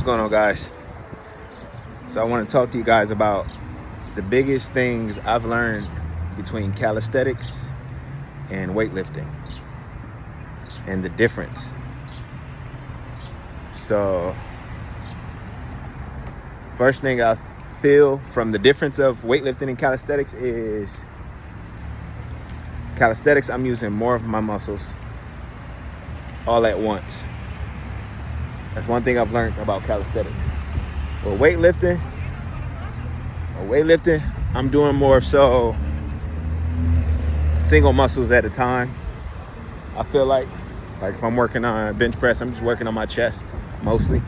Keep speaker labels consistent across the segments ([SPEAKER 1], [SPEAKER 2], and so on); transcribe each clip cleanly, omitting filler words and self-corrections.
[SPEAKER 1] going on, guys? So I want to talk to you guys about the biggest things I've learned between calisthenics and weightlifting and the difference. So first thing I feel from the difference of weightlifting and calisthenics is calisthenics, I'm using more of my muscles all at once. That's one thing I've learned about calisthenics. With weightlifting, I'm doing more so single muscles at a time. I feel like if I'm working on a bench press, I'm just working on my chest mostly.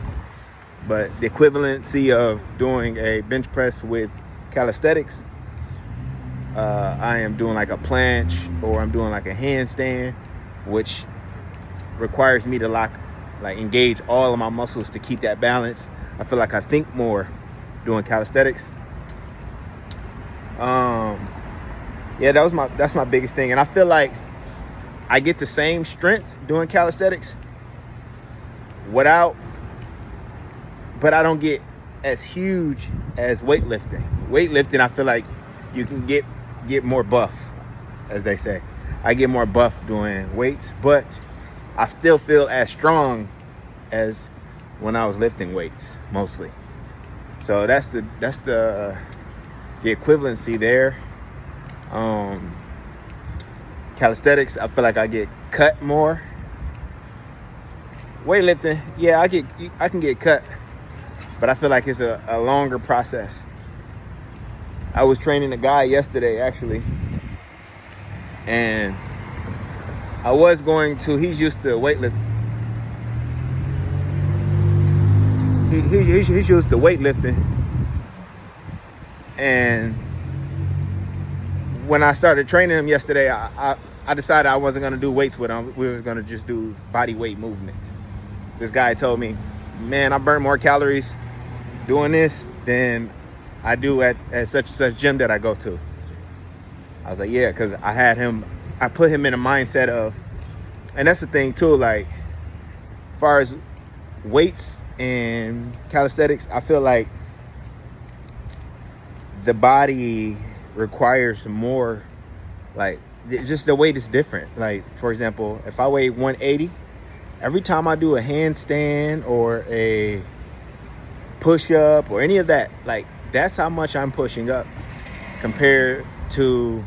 [SPEAKER 1] But the equivalency of doing a bench press with calisthenics, I am doing like a planche or I'm doing like a handstand, which requires me to engage all of my muscles to keep that balance. I feel like I think more doing calisthenics. That's my biggest thing. And I feel like I get the same strength doing calisthenics but I don't get as huge as weightlifting. Weightlifting, I feel like you can get more buff, as they say. I get more buff doing weights, but I still feel as strong as when I was lifting weights mostly. So that's the equivalency there. Calisthenics, I feel like I get cut more. Weightlifting, yeah, I can get cut, but I feel like it's a longer process. I was training a guy yesterday actually, and he's used to weightlifting. He's used to weightlifting, and when I started training him yesterday, I decided I wasn't going to do weights with him. We were going to just do body weight movements. This guy told me, man, I burn more calories doing this than I do at such and such gym that I go to. I was like, yeah, because I put him in a mindset of, and that's the thing too, like as far as weights and calisthenics, I feel like the body requires more, like just the weight is different. Like for example, if I weigh 180, every time I do a handstand or a push-up or any of that, like that's how much I'm pushing up compared to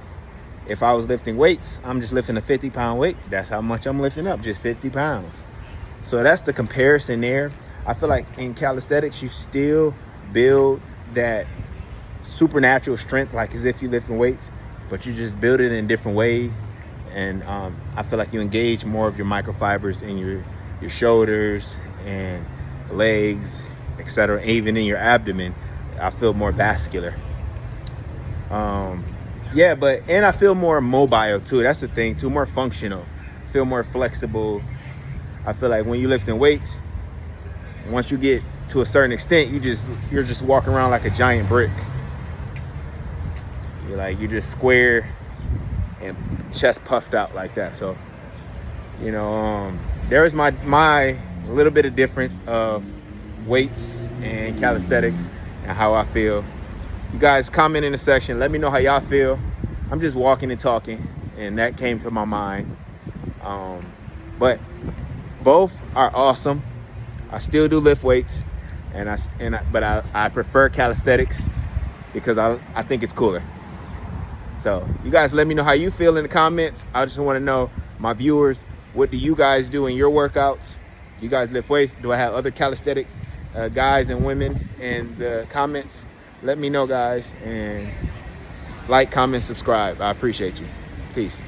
[SPEAKER 1] if I was lifting weights. I'm just lifting a 50-pound weight. That's how much I'm lifting up, just 50 pounds. So that's the comparison there. I feel like in calisthenics, you still build that supernatural strength, like as if you're lifting weights, but you just build it in a different way. And I feel like you engage more of your microfibers in your shoulders and legs, etc. Even in your abdomen, I feel more vascular. And I feel more mobile too. That's the thing too, more functional. I feel more flexible. I feel like when you're lifting weights, once you get to a certain extent, you're just walking around like a giant brick. You're just square and chest puffed out like that. So, there is my little bit of difference of weights and calisthenics and how I feel. You guys comment in the section. Let me know how y'all feel. I'm just walking and talking, and that came to my mind. But both are awesome. I still do lift weights, but I prefer calisthenics because I think it's cooler. So you guys let me know how you feel in the comments. I just want to know, my viewers, what do you guys do in your workouts? Do you guys lift weights? Do I have other calisthenic guys and women in the comments? Let me know, guys, and like, comment, subscribe. I appreciate you. Peace.